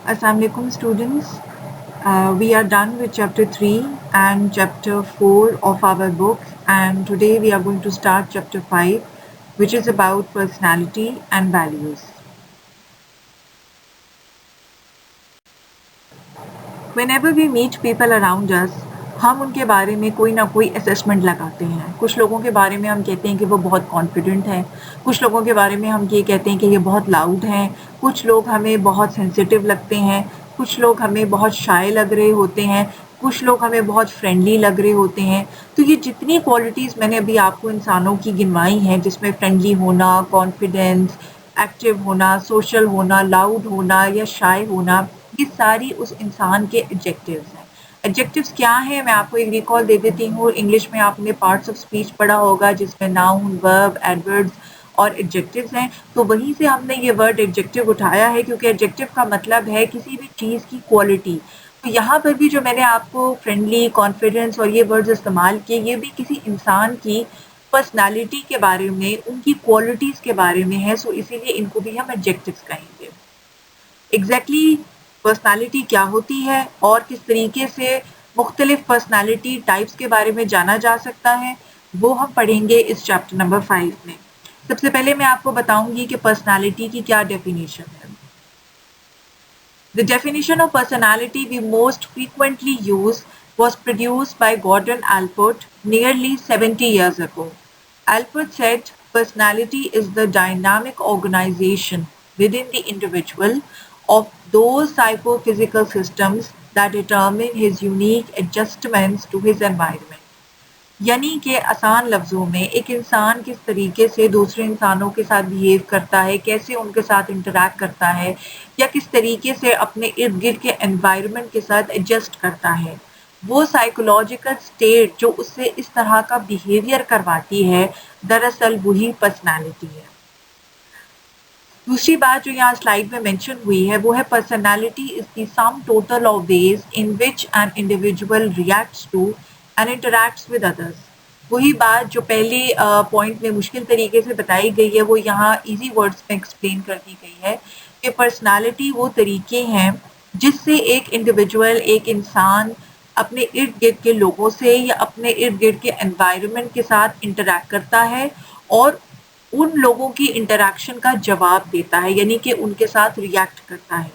Assalamualaikum students. We are done with chapter 3 and chapter 4 of our book, and today we are going to start chapter 5, which is about personality and values. Whenever we meet people around us, हम उनके बारे में कोई ना कोई assessment लगाते हैं। कुछ लोगों के बारे में हम कहते हैं कि वो बहुत कॉन्फिडेंट हैं, कुछ लोगों के बारे में हम ये कहते हैं कि ये बहुत लाउड हैं, कुछ लोग हमें बहुत सेंसिटिव लगते हैं, कुछ लोग हमें बहुत शाय लग रहे होते हैं, कुछ लोग हमें बहुत फ्रेंडली लग रहे होते हैं। तो ये जितनी क्वालिटीज़ मैंने अभी आपको इंसानों की गिनवाई हैं, जिसमें फ्रेंडली होना, कॉन्फिडेंस, एक्टिव होना, सोशल होना, लाउड होना या शाय होना, ये सारी उस इंसान के एडजेक्टिव्स हैं। एडजेक्टिव्स क्या हैं? मैं आपको एक रिकॉल दे देती हूँ। इंग्लिश में आपने पार्ट्स ऑफ स्पीच पढ़ा होगा, जिसमें नाउन, वर्ब, एडवर्ब्स और एडजेक्टिव्स हैं। तो वहीं से हमने ये वर्ड एडजेक्टिव उठाया है, क्योंकि एडजेक्टिव का मतलब है किसी भी चीज़ की क्वालिटी। तो यहाँ पर भी जो मैंने आपको फ्रेंडली, कॉन्फिडेंस और ये वर्ड्स इस्तेमाल किए, ये भी किसी इंसान की पर्सनैलिटी के बारे में, उनकी क्वालिटीज़ के बारे में है, सो इसीलिए इनको भी हम एडजेक्टिव्स कहेंगे। एग्जैक्टली पर्सनालिटी क्या होती है और किस तरीके से मुख्तलिफ पर्सनालिटी टाइप्स के बारे में जाना जा सकता है, वो हम पढ़ेंगे इस चैप्टर नंबर 5 में। सबसे पहले मैं आपको बताऊंगी कि पर्सनालिटी की क्या डेफिनेशन है। The definition of personality we most frequently use was produced by Gordon Allport nearly 70 years ago. Allport said, personality is the dynamic organization within the individual of those psychophysical systems that determine his unique adjustments to his environment. यानी कि आसान लफ्ज़ों में एक इंसान किस तरीके से दूसरे इंसानों के साथ बिहेव करता है, कैसे उनके साथ इंटरैक्ट करता है या किस तरीके से अपने इर्द-गिर्द के एनवायरनमेंट के साथ एडजस्ट करता है। वो साइकोलॉजिकल स्टेट जो उससे इस तरह का बिहेवियर करवाती है, दरअसल वही पर्सनैलिटी है। दूसरी बात जो यहाँ स्लाइड में मेंशन हुई है, वो है personality is the sum total of ways in which an individual reacts to and interacts with others. वही बात जो पहले पॉइंट में मुश्किल तरीके से बताई गई है, वो यहाँ इजी वर्ड्स में एक्सप्लेन कर दी गई है कि पर्सनैलिटी वो तरीके हैं जिससे एक इंडिविजुअल, एक इंसान अपने इर्द गिर्द के लोगों से या अपने इर्द गिर्द के एनवायरनमेंट के साथ इंटरैक्ट करता है और उन लोगों की इंटरैक्शन का जवाब देता है, यानी कि उनके साथ रिएक्ट करता है।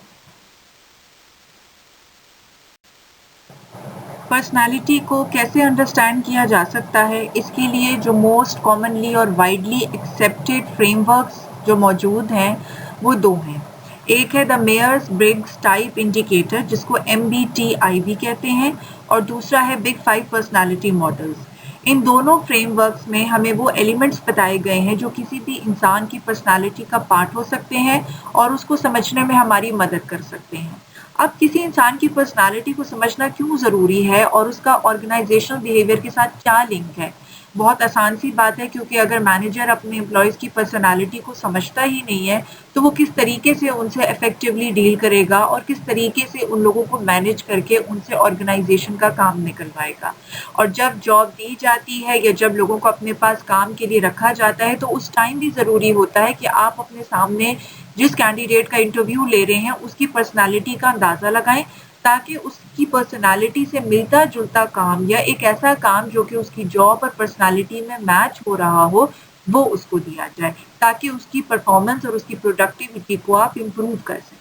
पर्सनैलिटी को कैसे अंडरस्टैंड किया जा सकता है, इसके लिए जो मोस्ट कॉमनली और वाइडली एक्सेप्टेड फ्रेमवर्क्स जो मौजूद हैं, वो दो हैं। एक है the Myers Briggs type indicator, जिसको MBTI भी कहते हैं, और दूसरा है बिग 5 पर्सनैलिटी मॉडल्स। इन दोनों फ्रेमवर्क्स में हमें वो एलिमेंट्स बताए गए हैं जो किसी भी इंसान की पर्सनैलिटी का पार्ट हो सकते हैं और उसको समझने में हमारी मदद कर सकते हैं। अब किसी इंसान की पर्सनैलिटी को समझना क्यों ज़रूरी है और उसका ऑर्गेनाइजेशनल बिहेवियर के साथ क्या लिंक है? बहुत आसान सी बात है, क्योंकि अगर मैनेजर अपने एम्प्लॉइज़ की पर्सनैलिटी को समझता ही नहीं है, तो वो किस तरीके से उनसे इफ़ेक्टिवली डील करेगा और किस तरीके से उन लोगों को मैनेज करके उनसे ऑर्गेनाइजेशन का काम निकलवाएगा। और जब जॉब दी जाती है या जब लोगों को अपने पास काम के लिए रखा जाता है, तो उस टाइम भी ज़रूरी होता है कि आप अपने सामने जिस कैंडिडेट का इंटरव्यू ले रहे हैं, उसकी पर्सनैलिटी का अंदाज़ा लगाएँ, ताकि उसकी पर्सनैलिटी से मिलता-जुलता काम या एक ऐसा काम जो कि उसकी जॉब और पर्सनैलिटी में मैच हो रहा हो, वो उसको दिया जाए, ताकि उसकी परफॉर्मेंस और उसकी प्रोडक्टिविटी को आप इम्प्रूव कर सकें।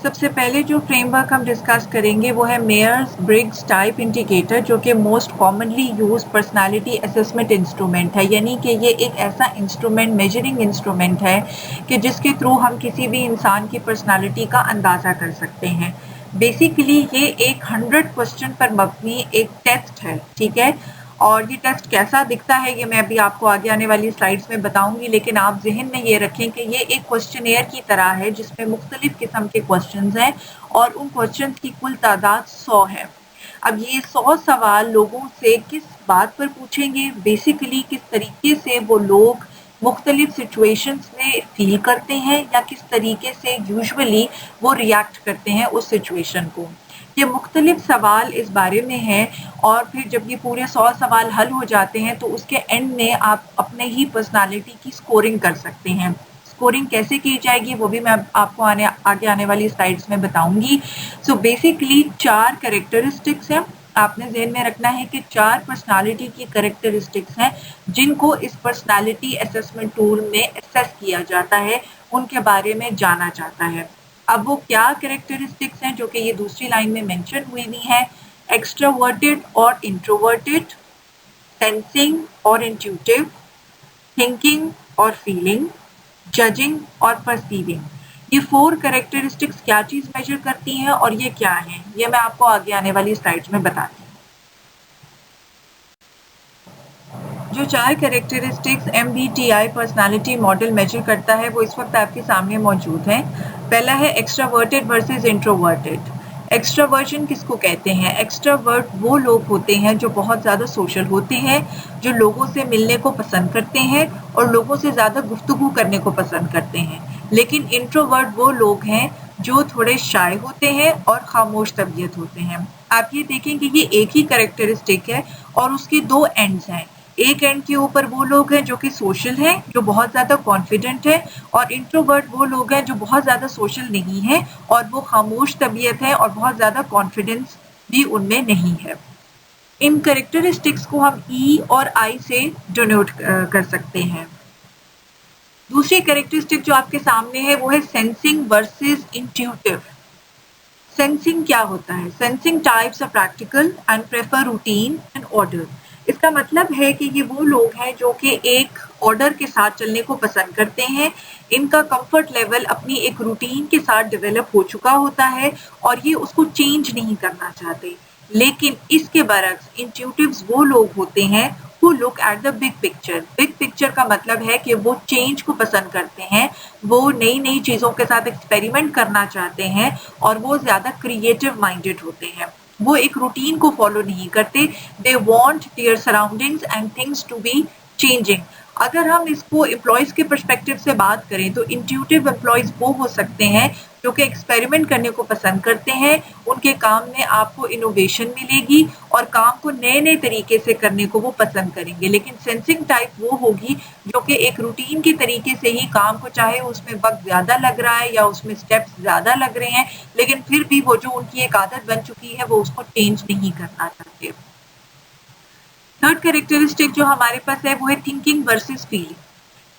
सबसे पहले जो फ्रेमवर्क हम डिस्कस करेंगे वो है मेयर्स ब्रिग्स टाइप इंडिकेटर, जो कि most commonly use personality assessment instrument है। यानी कि ये एक ऐसा इंस्ट्रूमेंट, मेजरिंग इंस्ट्रूमेंट है कि जिसके थ्रू हम किसी भी इंसान की पर्सनालिटी का अंदाज़ा कर सकते हैं। बेसिकली ये एक 100 क्वेश्चन पर मबनी एक टेस्ट है, ठीक है। और ये टेस्ट कैसा दिखता है, ये मैं अभी आपको आगे आने वाली स्लाइड्स में बताऊंगी, लेकिन आप ज़हन में ये रखें कि ये एक क्वेश्चनेयर की तरह है जिसमें मुख्तलिफ किस्म के क्वेश्चंस हैं और उन क्वेश्चंस की कुल तादाद 100 है। अब ये 100 सवाल लोगों से किस बात पर पूछेंगे, बेसिकली किस तरीके से वो लोग मुख्तलिफ सिचुएशंस में फील करते हैं या किस तरीके से यूजुअली वो रिएक्ट करते हैं उस सिचुएशन को। ये मुख्तलिफ सवाल इस बारे में हैं और फिर जब ये पूरे 100 सवाल हल हो जाते हैं, तो उसके एंड में आप अपने ही पर्सनैलिटी की स्कोरिंग कर सकते हैं। स्कोरिंग कैसे की जाएगी वो भी मैं आपको आगे आने वाली स्लाइड्स में बताऊंगी। सो बेसिकली 4 कैरेक्टरिस्टिक्स हैं। आपने ज़हन में रखना है कि 4 पर्सनालिटी की कैरेक्टरिस्टिक्स हैं जिनको इस पर्सनालिटी असेसमेंट टूल में असेस किया जाता है, उनके बारे में जाना जाता है। अब वो क्या कैरेक्टरिस्टिक्स हैं जो कि ये दूसरी लाइन में मेंशन हुई हुई हैं, एक्सट्रोवर्टेड और इंट्रोवर्टेड, सेंसिंग और इंट्यूटिव, थिंकिंग और फीलिंग, जजिंग और परसीविंग। ये 4 कैरेक्टरिस्टिक्स क्या चीज़ मेजर करती हैं और ये क्या हैं, ये मैं आपको आगे आने वाली स्लाइड्स में बताती हूँ। जो 4 characteristics MBTI personality model measure करता है वो इस वक्त आपके सामने मौजूद हैं। पहला है एक्स्ट्रावर्टेड वर्सेस इंट्रोवर्टेड। एक्स्ट्रावर्जन किसको कहते हैं? एक्स्ट्रावर्ट वो लोग होते हैं जो बहुत ज़्यादा सोशल होते हैं, जो लोगों से मिलने को पसंद करते हैं और लोगों से ज़्यादा गुफ्तगू करने को पसंद करते हैं। लेकिन इंट्रोवर्ट वो लोग हैं जो थोड़े शाय होते हैं और खामोश तबीयत होते हैं। आप ये देखें कि ये एक ही कैरेक्टरिस्टिक है और उसके 2 एंड्स हैं। एक एंड के ऊपर वो लोग हैं जो कि सोशल हैं, जो बहुत ज़्यादा कॉन्फिडेंट हैं, और इंट्रोवर्ट वो लोग हैं जो बहुत ज़्यादा सोशल नहीं हैं और वो खामोश तबीयत है और बहुत ज़्यादा कॉन्फिडेंस भी उनमें नहीं है। इन कैरेक्टरिस्टिक्स को हम ई और आई से डिनोट कर सकते हैं। दूसरी कैरेक्टरिस्टिक जो आपके सामने है वो है सेंसिंग वर्सेस इंट्यूटिव। सेंसिंग क्या होता है? Sensing types are practical and prefer routine and order. इसका मतलब है कि ये वो लोग हैं जो कि एक ऑर्डर के साथ चलने को पसंद करते हैं। इनका कंफर्ट लेवल अपनी एक रूटीन के साथ डेवलप हो चुका होता है और ये उसको चेंज नहीं करना चाहते। लेकिन इसके बरक्स इंट्यूटिव्स वो लोग होते हैं who look at the big picture। Big picture का मतलब है कि वो चेंज को पसंद करते हैं, वो नई नई चीज़ों के साथ एक्सपेरिमेंट करना चाहते हैं और वो ज़्यादा क्रिएटिव माइंडेड होते हैं। वो एक रूटीन को फॉलो नहीं करते। They want their surroundings and things to be changing. अगर हम इसको एम्प्लॉयज़ के पर्सपेक्टिव से बात करें तो इंट्यूटिव एम्प्लॉयज़ वो हो सकते हैं जो कि एक्सपेरिमेंट करने को पसंद करते हैं। उनके काम में आपको इनोवेशन मिलेगी और काम को नए नए तरीके से करने को वो पसंद करेंगे। लेकिन सेंसिंग टाइप वो होगी जो कि एक रूटीन के तरीके से ही काम को, चाहे उसमें वक्त ज़्यादा लग रहा है या उसमें स्टेप्स ज़्यादा लग रहे हैं, लेकिन फिर भी वो जो उनकी एक आदत बन चुकी है वो उसको चेंज नहीं करना चाहते। थर्ड कैरेक्टरिस्टिक जो हमारे पास है वो है थिंकिंग वर्सेस फीलिंग।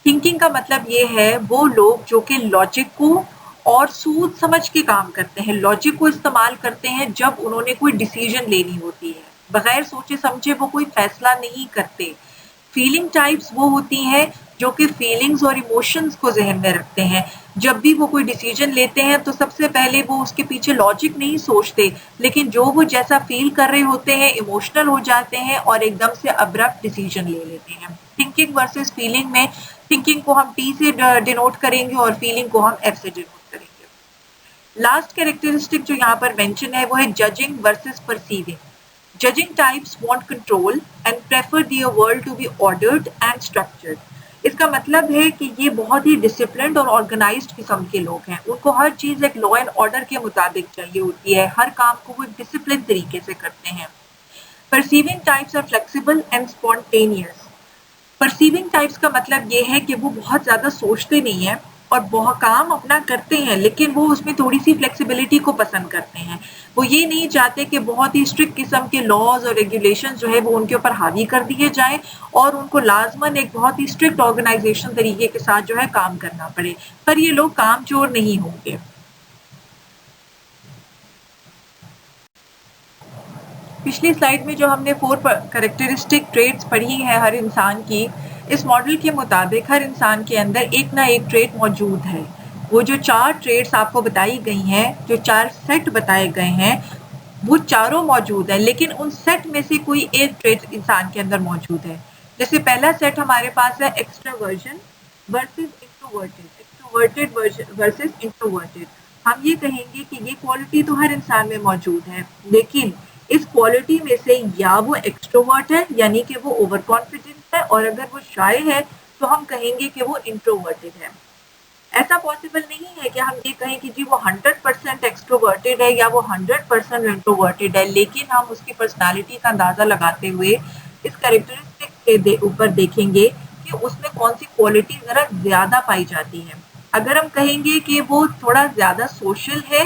थिंकिंग का मतलब ये है वो लोग जो कि लॉजिक को और सोच समझ के काम करते हैं, लॉजिक को इस्तेमाल करते हैं जब उन्होंने कोई डिसीजन लेनी होती है। बगैर सोचे समझे वो कोई फैसला नहीं करते। फीलिंग टाइप्स वो होती हैं जो कि फीलिंग्स और इमोशंस को ज़हन में रखते हैं। जब भी वो कोई डिसीजन लेते हैं तो सबसे पहले वो उसके पीछे लॉजिक नहीं सोचते, लेकिन जो वो जैसा फील कर रहे होते हैं इमोशनल हो जाते हैं और एकदम से अब्रप्ट डिसीजन ले लेते हैं। थिंकिंग वर्सेस फीलिंग में थिंकिंग को हम टी से डिनोट करेंगे और फीलिंग को हम एफ से डिनोट करेंगे। लास्ट कैरेक्टरिस्टिक जो यहाँ पर मेंशन है वो है judging versus perceiving. Judging types want control and prefer their world to be ordered and structured। इसका मतलब है कि ये बहुत ही डिसिप्लिन्ड और ऑर्गेनाइज्ड किस्म के लोग हैं। उनको हर चीज़ एक लॉ एंड ऑर्डर के मुताबिक चाहिए होती है, हर काम को वो एक डिसिप्लिन तरीके से करते हैं। Perceiving types are flexible and spontaneous। Perceiving types का मतलब ये है कि वो बहुत ज़्यादा सोचते नहीं हैं और बहुत काम अपना करते हैं, लेकिन वो उसमें थोड़ी सी फ्लेक्सिबिलिटी को पसंद करते हैं। वो ये नहीं चाहते कि बहुत ही स्ट्रिक्ट किस्म के लॉज और रेगुलेशन जो है वो उनके ऊपर हावी कर दिए जाएं और उनको लाजमन एक बहुत ही स्ट्रिक्ट ऑर्गेनाइजेशन तरीके के साथ जो है काम करना पड़े। पर ये लोग कामचोर नहीं होंगे। पिछली स्लाइड में जो हमने 4 कैरेक्टरिस्टिक ट्रेट्स पढ़ी हैं हर इंसान की, इस मॉडल के मुताबिक हर इंसान के अंदर एक ना एक ट्रेट मौजूद है। वो जो 4 ट्रेट्स आपको बताई गई हैं, जो 4 सेट बताए गए हैं, वो चारों मौजूद हैं, लेकिन उन सेट में से कोई एक ट्रेट इंसान के अंदर मौजूद है। जैसे पहला सेट हमारे पास है extraversion versus introverted. Extroverted versus introverted. हम ये कहेंगे कि ये क्वालिटी तो हर इंसान में मौजूद है, लेकिन इस क्वालिटी में से या वो एक्सट्रोवर्ट है यानी कि वो ओवर कॉन्फिडेंट है, और अगर वो शाय है तो हम कहेंगे कि वो इंट्रोवर्टेड है। ऐसा पॉसिबल नहीं है कि हम ये कहें कि जी वो 100% एक्सट्रोवर्टेड है या वो 100% इंट्रोवर्टेड है, लेकिन हम उसकी पर्सनालिटी का अंदाज़ा लगाते हुए इस कैरेक्टरिस्टिक के ऊपर देखेंगे कि उसमें कौन सी क्वालिटी ज़रा ज़्यादा पाई जाती है। अगर हम कहेंगे कि वो थोड़ा ज़्यादा सोशल है,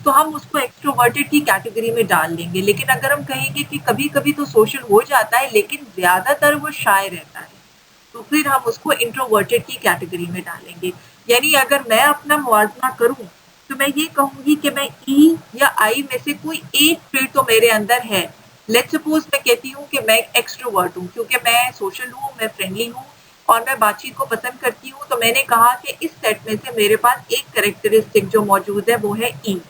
तो हम उसको एक्सट्रोवर्टेड की कैटेगरी में डाल देंगे। लेकिन अगर हम कहेंगे कि कभी-कभी तो सोशल हो जाता है, लेकिन ज़्यादातर वो शाय रहता है, तो फिर हम उसको इंट्रोवर्टेड की कैटेगरी में डालेंगे। यानी अगर मैं अपना मुवाज़ना करूँ, तो मैं ये कहूँगी कि मैं ई या आई में से कोई एक ट्रेट तो मेरे अंदर है। लेट्स सपोज़ मैं कहती हूँ कि मैं एक्सट्रोवर्ट हूँ, क्योंकि मैं सोशल हूँ, मैं फ्रेंडली हूँ और मैं बातचीत को पसंद करती हूँ, तो मैंने कहा कि इस सेट में से मेरे पास एक कैरेक्टरिस्टिक जो मौजूद है, वो है ई।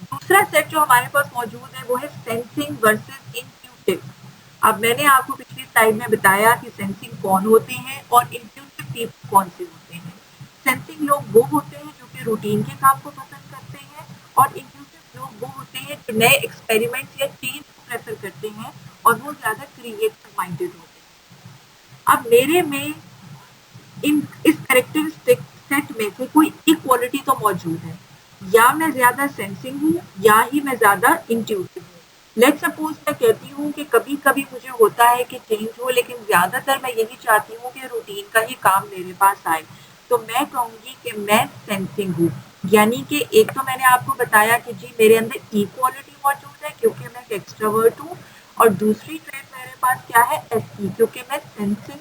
दूसरा सेट जो हमारे पास मौजूद है वो है सेंसिंग वर्सेस इंट्यूटिव। अब मैंने आपको पिछली स्लाइड में बताया कि सेंसिंग कौन होते हैं और इंट्यूटिव पीपल कौन से होते हैं। सेंसिंग लोग वो होते हैं जो कि रूटीन के काम को पसंद करते हैं और इंट्यूटिव लोग वो होते हैं जो नए एक्सपेरिमेंट्स या चेंज को प्रेफर करते हैं और वो ज़्यादा क्रिएटिव माइंडेड होते हैं। अब मेरे में इस कैरेक्टरिस्टिक सेट में से कोई एक क्वालिटी तो मौजूद है, या मैं ज़्यादा सेंसिंग हूँ या ही मैं ज़्यादा इंट्यूटिव हूँ। लेट्स सपोज़ मैं कहती हूँ कि कभी-कभी मुझे होता है कि चेंज हो, लेकिन ज़्यादातर मैं यही चाहती हूँ कि रूटीन का ही काम मेरे पास आए। तो मैं कहूँगी कि मैं सेंसिंग हूँ। यानी कि एक तो मैंने आपको बताया कि जी मेरे अंदर इक्वालिटी मौजूद है क्योंकि मैं एक एक्सट्रोवर्ट हूँ और दूसरी ट्रेट मेरे पास क्या है एसई, क्योंकि मैं सेंसिंग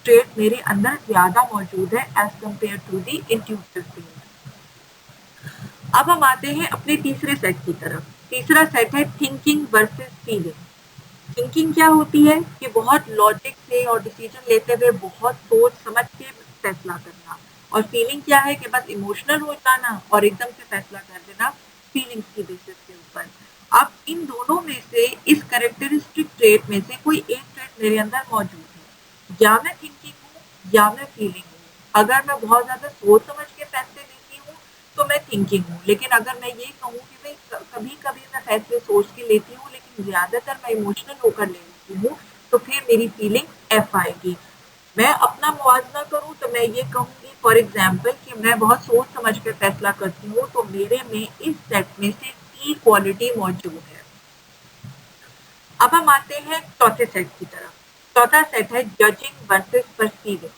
ट्रेट मेरे अंदर ज़्यादा मौजूद है as compare to the intuitive field. अब हम आते हैं अपने तीसरे सेट की तरफ। तीसरा सेट है थिंकिंग वर्सेस फीलिंग। थिंकिंग क्या होती है कि बहुत लॉजिक से और डिसीजन लेते हुए बहुत सोच समझ के फैसला करना, और फीलिंग क्या है कि बस इमोशनल हो जाना और एकदम से फैसला कर देना फीलिंग्स की बेसिस के ऊपर। अब इन दोनों में से इस कैरेक्टरिस्टिक ट्रेट में से कोई एक ट्रेट मेरे अंदर मौजूद है, या मैं थिंकिंग हूँ या मैं फीलिंग हूँ। अगर मैं बहुत ज़्यादा सोच समझ के फैसले लेती हूँ तो मैं थिंकिंग हूँ, लेकिन अगर मैं ये कहूँ कि भाई कभी-कभी मैं फैसले सोच के लेती हूँ लेकिन ज़्यादातर मैं इमोशनल होकर ले लेती हूँ, तो फिर मेरी फीलिंग एफ आएगी। मैं अपना मुवाज़ना करूँ तो मैं ये कहूँगी फॉर एग्ज़ाम्पल कि मैं बहुत सोच समझ के फैसला करती हूँ, तो मेरे में इस सेट में से टी क्वालिटी मौजूद है। अब हम आते हैं चौथे सेट की तरफ। चौथा सेट है जजिंग वर्सेस परसीविंग।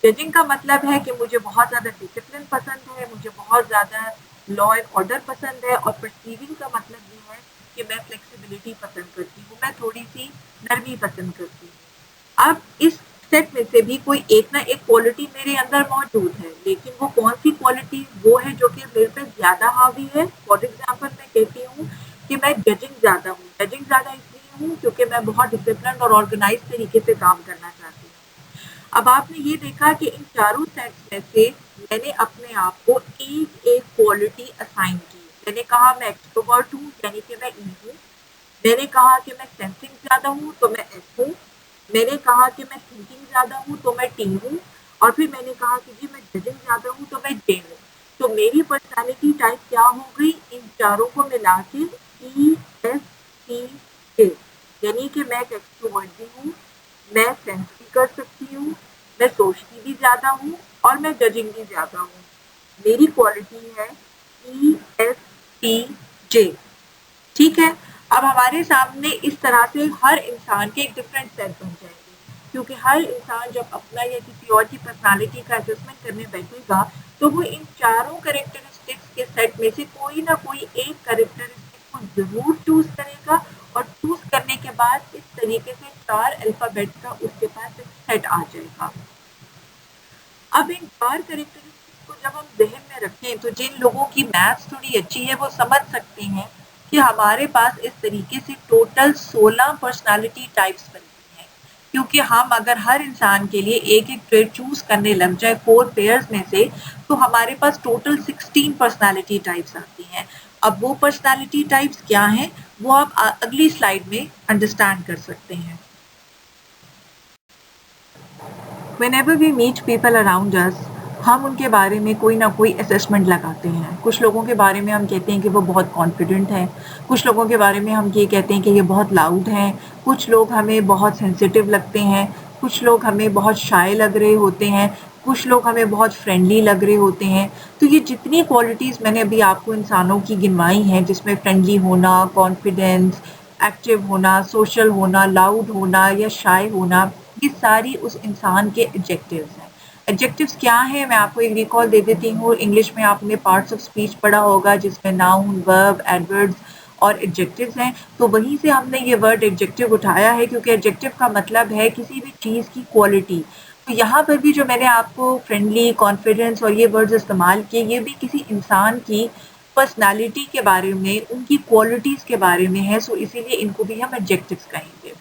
जजिंग का मतलब है कि मुझे बहुत ज़्यादा डिसिप्लिन पसंद है, मुझे बहुत ज़्यादा लॉ एंड ऑर्डर पसंद है, और परसीविंग का मतलब ये है कि मैं फ्लेक्सिबिलिटी पसंद करती हूँ, मैं थोड़ी-सी नरमी पसंद करती हूँ। अब इस सेट में से भी कोई एक ना एक क्वालिटी मेरे अंदर मौजूद है, लेकिन वो कौन-सी क्वालिटी वो है जो कि मेरे पे ज़्यादा हावी है। फॉर एग्ज़ाम्पल मैं कहती हूँ कि मैं जजिंग ज़्यादा हूँ। जजिंग ज़्यादा इसलिए हूँ क्योंकि मैं बहुत डिसिप्लिन्ड और ऑर्गेनाइज़्ड तरीके से काम करना चाहती हूँ। अब आपने ये देखा कि इन चारों सेट्स में से मैंने अपने आप को एक-एक क्वालिटी असाइन की। मैंने कहा मैं एक्सट्रोवर्ट हूँ, यानी कि मैं ई हूँ। मैंने कहा कि मैं सेंसिंग ज़्यादा हूँ, तो मैं एस हूँ। मैंने कहा कि मैं थिंकिंग ज़्यादा हूँ, तो मैं टी हूँ। और फिर मैंने कहा कि जी मैं जजिंग ज़्यादा हूँ, तो मैं जे हूँ। तो मेरी पर्सनैलिटी टाइप क्या हो गई, इन चारों को मिला के ई एस टी जे। यानी कि मैं एक एक्सट्रोवर्ट भी हूँ, मैं सेंस भी कर सकती हूँ, मैं सोचती भी ज़्यादा हूँ और मैं जजिंग भी ज़्यादा हूँ। मेरी क्वालिटी है ई एस टी जे। ठीक है। अब हमारे सामने इस तरह से हर इंसान के एक डिफरेंट सेट बन जाएंगे, क्योंकि हर इंसान जब अपना या किसी और की पर्सनालिटी का असेसमेंट करने बैठेगा, तो वो इन चारों कैरेक्टरिस्टिक्स के सेट में से कोई ना कोई एक कैरेक्टरिस्टिक को ज़रूर चूज़ करेगा, और चूज़ करने के बाद इस तरीके से 4 अल्फ़ाबेट का उसके पास एक सेट आ जाएगा। अब इन 4 कैरेक्टरिस्टिक्स को जब हम ज़हन में रखें, तो जिन लोगों की मैथ्स थोड़ी अच्छी है, वो समझ सकते हैं कि हमारे पास इस तरीके से टोटल 16 पर्सनैलिटी टाइप्स बनती हैं। क्योंकि हम अगर हर इंसान के लिए एक-एक ट्रेट चूज़ करने लग जाएँ 4 पेयर्स में से, तो हमारे पास टोटल 16 पर्सनैलिटी टाइप्स आती हैं। अब वो पर्सनैलिटी टाइप्स क्या हैं, वो आप अगली स्लाइड में अंडरस्टैंड कर सकते हैं। Whenever we meet people around us, हम उनके बारे में कोई ना कोई असेसमेंट लगाते हैं। कुछ लोगों के बारे में हम कहते हैं कि वो बहुत कॉन्फिडेंट हैं, कुछ लोगों के बारे में हम ये कहते हैं कि ये बहुत लाउड हैं, कुछ लोग हमें बहुत सेंसिटिव लगते हैं, कुछ लोग हमें बहुत शाय लग रहे होते हैं, कुछ लोग हमें बहुत फ्रेंडली लग रहे होते हैं। तो ये जितनी क्वालिटीज़ मैंने अभी आपको इंसानों की गिनवाई हैं, जिसमें फ्रेंडली होना, कॉन्फिडेंस, एक्टिव होना, सोशल होना, लाउड होना या शाय होना, ये सारी उस इंसान के एडजेक्टिव्स हैं। एडजेक्टिव्स क्या हैं मैं आपको एक रिकॉल दे देती हूँ। इंग्लिश में आपने पार्ट्स ऑफ स्पीच पढ़ा होगा जिसमें नाउन, वर्ब, एडवर्ब्स और एडजेक्टिव्स हैं। तो वहीं से हमने ये वर्ड एडजेक्टिव उठाया है क्योंकि एडजेक्टिव का मतलब है किसी भी चीज़ की क्वालिटी। तो यहाँ पर भी जो मैंने आपको फ्रेंडली, कॉन्फिडेंस और ये वर्ड्स इस्तेमाल किए, ये भी किसी इंसान की पर्सनैलिटी के बारे में, उनकी क्वालिटीज़ के बारे में है, सो इसीलिए इनको भी हम एडजेक्टिव्स कहेंगे।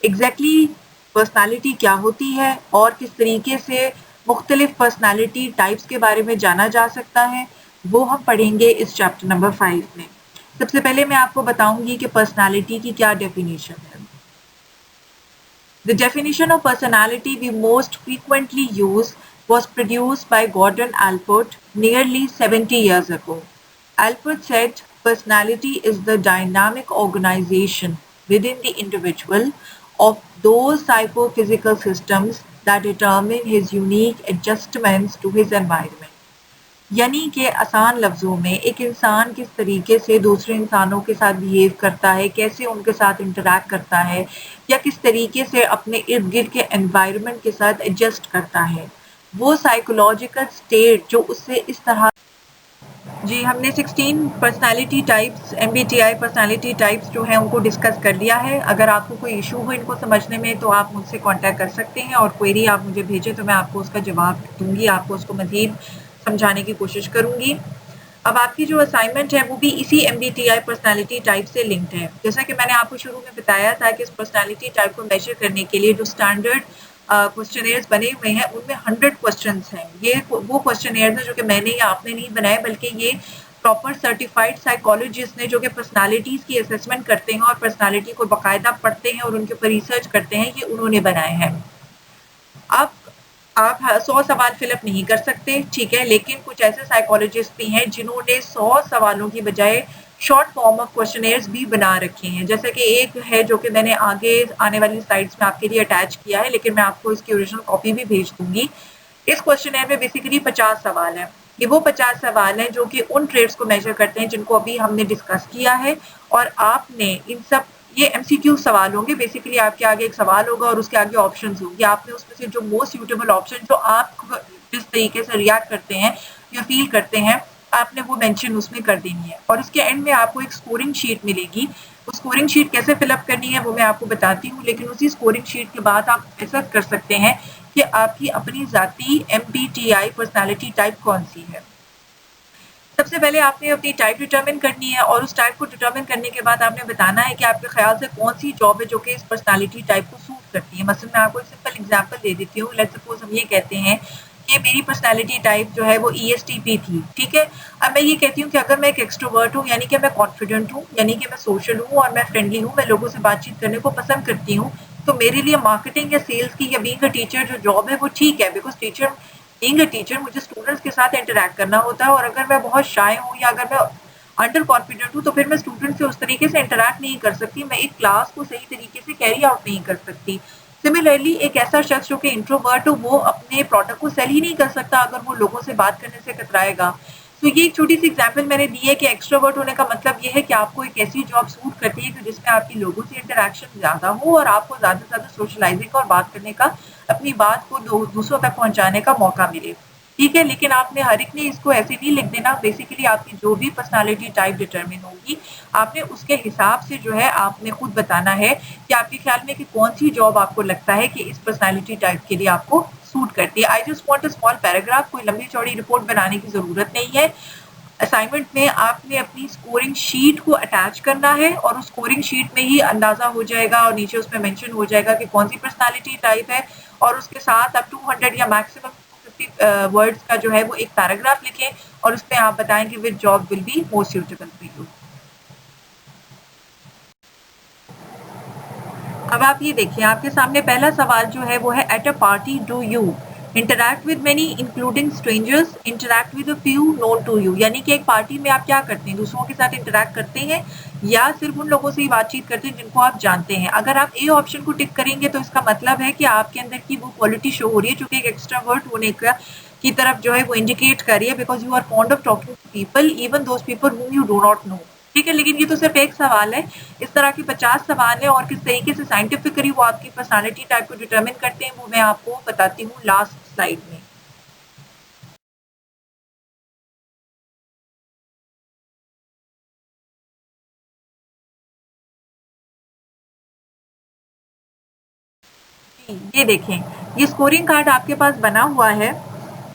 एग्जैक्टली पर्सनालिटी क्या होती है और किस तरीके से मुख्तलिफ पर्सनालिटी टाइप्स के बारे में जाना जा सकता है, वो हम पढ़ेंगे इस चैप्टर नंबर 5 में। सबसे पहले मैं आपको बताऊंगी कि पर्सनालिटी की क्या डेफिनेशन है। The definition of personality we most frequently use was produced by Gordon Allport nearly 70 years ago. Allport said personality is the dynamic organization within the individual of those psychophysical systems that determine his unique adjustments to his environment. यानी कि आसान लफ्ज़ों में एक इंसान किस तरीके से दूसरे इंसानों के साथ बिहेव करता है, कैसे उनके साथ इंटरैक्ट करता है या किस तरीके से अपने इर्द-गिर्द के एनवायरनमेंट के साथ एडजस्ट करता है। वो साइकोलॉजिकल स्टेट जो उससे इस तरह जी, हमने 16 personality types MBTI personality types जो हैं उनको डिस्कस कर लिया है। अगर आपको कोई इश्यू हो इनको समझने में तो आप मुझसे कॉन्टैक्ट कर सकते हैं और क्वेरी आप मुझे भेजें तो मैं आपको उसका जवाब दूँगी, आपको उसको मज़ीद समझाने की कोशिश करूँगी। अब आपकी जो असाइनमेंट है वो भी इसी एमबीटीआई पर्सनैलिटी टाइप से लिंक्ड है। जैसा कि मैंने आपको शुरू में बताया था कि इस पर्सनैलिटी टाइप को मेजर करने के लिए जो स्टैंडर्ड क्वेश्चनेयर्स बने हुए हैं उनमें 100 क्वेश्चंस हैं। ये वो क्वेश्चनेयर्स हैं जो कि मैंने या आपने नहीं बनाए बल्कि ये प्रॉपर सर्टिफाइड साइकोलॉजिस्ट ने जो कि पर्सनैलिटीज़ की असेसमेंट करते हैं और पर्सनैलिटी को बाकायदा पढ़ते हैं और उनके ऊपर रिसर्च करते हैं, ये उन्होंने बनाए हैं। अब आप 100 सवाल फिलअप नहीं कर सकते, ठीक है, लेकिन कुछ ऐसे साइकोलॉजिस्ट भी हैं जिन्होंने 100 सवालों की बजाय शॉर्ट फॉर्म ऑफ क्वेश्चनेयर्स भी बना रखे हैं। जैसे कि एक है जो कि मैंने आगे आने वाली स्लाइड्स में आपके लिए अटैच किया है, लेकिन मैं आपको इसकी ओरिजिनल कॉपी भी भेज दूंगी। इस क्वेश्चनेयर में बेसिकली 50 सवाल हैं। ये वो 50 सवाल हैं जो कि उन ट्रेड्स को मेजर करते हैं जिनको अभी हमने डिस्कस किया है और आपने इन सब ये एमसीक्यू सवाल होंगे। बेसिकली आपके आगे एक सवाल होगा और उसके आगे ऑप्शंस होंगे। आपने उसमें से जो मोस्ट सूटेबल ऑप्शन जो आप जिस तरीके से रिएक्ट करते हैं या फील करते हैं आपने वो मेंशन उसमें कर देनी है और इसके एंड में आपको एक स्कोरिंग शीट मिलेगी। वो स्कोरिंग शीट कैसे फिलअप करनी है वो मैं आपको बताती हूँ, लेकिन उसी स्कोरिंग शीट के बाद आप ऐसा कर सकते हैं कि आपकी अपनी ज़ाती एमबीटीआई पर्सनैलिटी टाइप कौन सी है। सबसे पहले आपने अपनी टाइप डिटरमिन करनी है और उस टाइप को डिटरमिन करने के बाद आपने बताना है कि आपके ख्याल से कौन सी जॉब है जो कि इस पर्सनालिटी टाइप को सूट करती है। मसलन मैं आपको एक सिंपल एग्जांपल दे देती हूँ। लेट्स सपोज हम ये कहते हैं कि मेरी पर्सनालिटी टाइप जो है वो ईएसटीपी थी, ठीक है। अब मैं ये कहती हूँ कि अगर मैं एक एक्सट्रोवर्ट हूँ यानी कि मैं कॉन्फिडेंट हूँ, यानी कि मैं सोशल हूँ और मैं फ्रेंडली हूँ, मैं लोगों से बातचीत करने को पसंद करती हूँ, तो मेरे लिए मार्केटिंग या सेल्स की या बीइंग अ टीचर जो जॉब है वो ठीक है, बिकॉज बीइंग अ टीचर मुझे स्टूडेंट्स के साथ इंटरैक्ट करना होता है और अगर मैं बहुत शाय हूँ या अगर मैं अंडर कॉन्फिडेंट हूँ तो फिर मैं स्टूडेंट से उस तरीके से इंटरैक्ट नहीं कर सकती, मैं एक क्लास को सही तरीके से कैरी आउट नहीं कर सकती। सिमिलरली एक ऐसा शख्स जो कि इंट्रोवर्ट हो वो अपने प्रोडक्ट को सेल ही नहीं कर सकता अगर वो लोगों से बात करने से कतराएगा। तो ये एक छोटी सी एग्जाम्पल मैंने दी है कि एक्सट्रोवर्ट होने का मतलब ये है कि आपको एक ऐसी जॉब सूट करती है कि जिसमें आपकी लोगों से इंटरेक्शन ज्यादा हो और आपको ज्यादा से ज्यादा सोशलाइजिंग और बात करने का, अपनी बात को दूसरों तक पहुंचाने का मौका मिले, ठीक है। लेकिन आपने हर एक ने इसको ऐसे नहीं लिख देना। बेसिकली आपकी जो भी पर्सनालिटी टाइप डिटरमिन होगी आपने उसके हिसाब से जो है आपने खुद बताना है कि आपके ख्याल में कि कौन सी जॉब आपको लगता है कि इस पर्सनालिटी टाइप के लिए आपको सूट करती है। I just want a small paragraph, कोई लंबी चौड़ी रिपोर्ट बनाने की जरूरत नहीं है। असाइनमेंट में आपने अपनी स्कोरिंग शीट को अटैच करना है और उस स्कोरिंग शीट में ही अंदाजा हो जाएगा और नीचे उसमें मेंशन हो जाएगा कि कौन सी पर्सनालिटी टाइप है और उसके साथ आप 200 या मैक्सिमम 250 वर्ड्स का जो है वो एक पैराग्राफ लिखें और उसमें आप बताएं कि which job will be more suitable for you. अब आप ये देखिए आपके सामने पहला सवाल जो है वो है at a party do you interact with many including strangers, interact with a few known to you, यानी कि एक पार्टी में आप क्या करते हैं, दूसरों के साथ इंटरैक्ट करते हैं या सिर्फ उन लोगों से ही बातचीत करते हैं जिनको आप जानते हैं। अगर आप ए ऑप्शन को टिक करेंगे तो इसका मतलब है कि आपके अंदर की वो क्वालिटी शो हो रही है जो कि एक एक्स्ट्रावर्ट होने का की तरफ जो है वो इंडिकेट कर रही है, because you are fond of talking to people even those people whom you do not know, ठीक है। लेकिन ये तो सिर्फ एक सवाल है, इस तरह के 50 सवाल है और किस तरीके से साइंटिफिकली वो आपकी पर्सनालिटी टाइप को डिटरमिन करते हैं वो मैं आपको बताती हूँ लास्ट स्लाइड में। ये देखें, ये स्कोरिंग कार्ड आपके पास बना हुआ है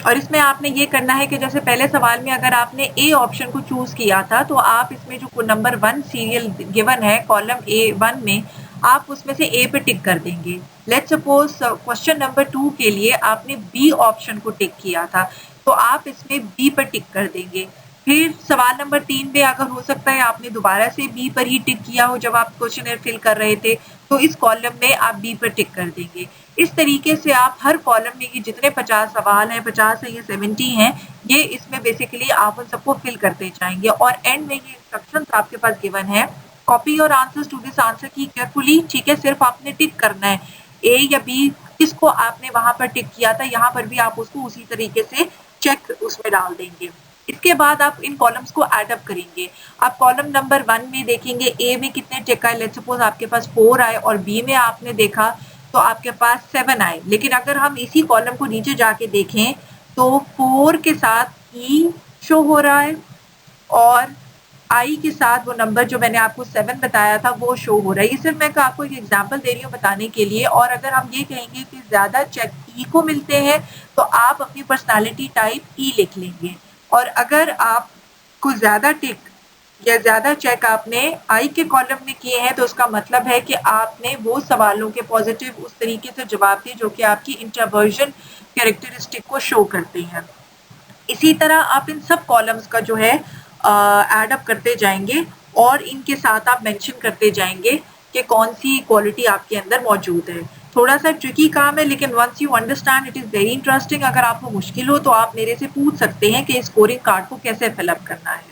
और इसमें आपने ये करना है कि जैसे पहले सवाल में अगर आपने ए ऑप्शन को चूज़ किया था, तो आप इसमें जो नंबर 1 सीरियल गिवन है कॉलम A1 में, आप उसमें से ए पे टिक कर देंगे। लेट्स सपोज क्वेश्चन नंबर 2 के लिए आपने बी ऑप्शन को टिक किया था, तो आप इसमें बी पर टिक कर देंगे। फिर सवाल नंबर 3 पे अगर हो सकता है आपने दोबारा से बी पर ही टिक किया हो जब आप क्वेश्चन फिल कर रहे थे, तो इस कॉलम में आप बी पर टिक कर देंगे। इस तरीके से आप हर कॉलम में ये जितने 50 सवाल हैं, 50 है या 70 हैं, ये इसमें बेसिकली आप उन सबको फिल करते जाएंगे और एंड में ये इंस्ट्रक्शंस आपके पास गिवन है, copy your answers to this answer key carefully, ठीक है, सिर्फ आपने टिक करना है ए या बी किसको आपने वहां पर टिक किया था, यहाँ पर भी आप उसको उसी तरीके से चेक उसमें डाल देंगे। इसके बाद आप इन कॉलम्स को एड अप करेंगे। आप कॉलम नंबर 1 में देखेंगे ए में कितने टिक आए, लेट्स सपोज आपके पास 4 आए और बी में आपने देखा तो आपके पास 7 आए। लेकिन अगर हम इसी कॉलम को नीचे जाके देखें तो 4 के साथ ई शो हो रहा है और आई के साथ वो नंबर जो मैंने आपको 7 बताया था वो शो हो रहा है। ये सिर्फ मैं आपको एक एग्जांपल दे रही हूँ बताने के लिए। और अगर हम ये कहेंगे कि ज़्यादा चेक ई को मिलते हैं तो आप अपनी पर्सनालिटी टाइप ई लिख लेंगे, और अगर आपको ज़्यादा टिक या ज़्यादा चेक आपने आई के कॉलम में किए हैं तो उसका मतलब है कि आपने वो सवालों के पॉजिटिव उस तरीके से जवाब दिए जो कि आपकी इंट्रोवर्जन कैरेक्टरिस्टिक को शो करते हैं। इसी तरह आप इन सब कॉलम्स का जो है ऐड अप करते जाएंगे और इनके साथ आप मेंशन करते जाएंगे कि कौन सी क्वालिटी आपके अंदर मौजूद है। थोड़ा सा ट्रिकी काम है लेकिन once you understand it is very interesting. अगर आपको मुश्किल हो तो आप मेरे से पूछ सकते हैं कि स्कोरिंग कार्ड को कैसे फिलअप करना है।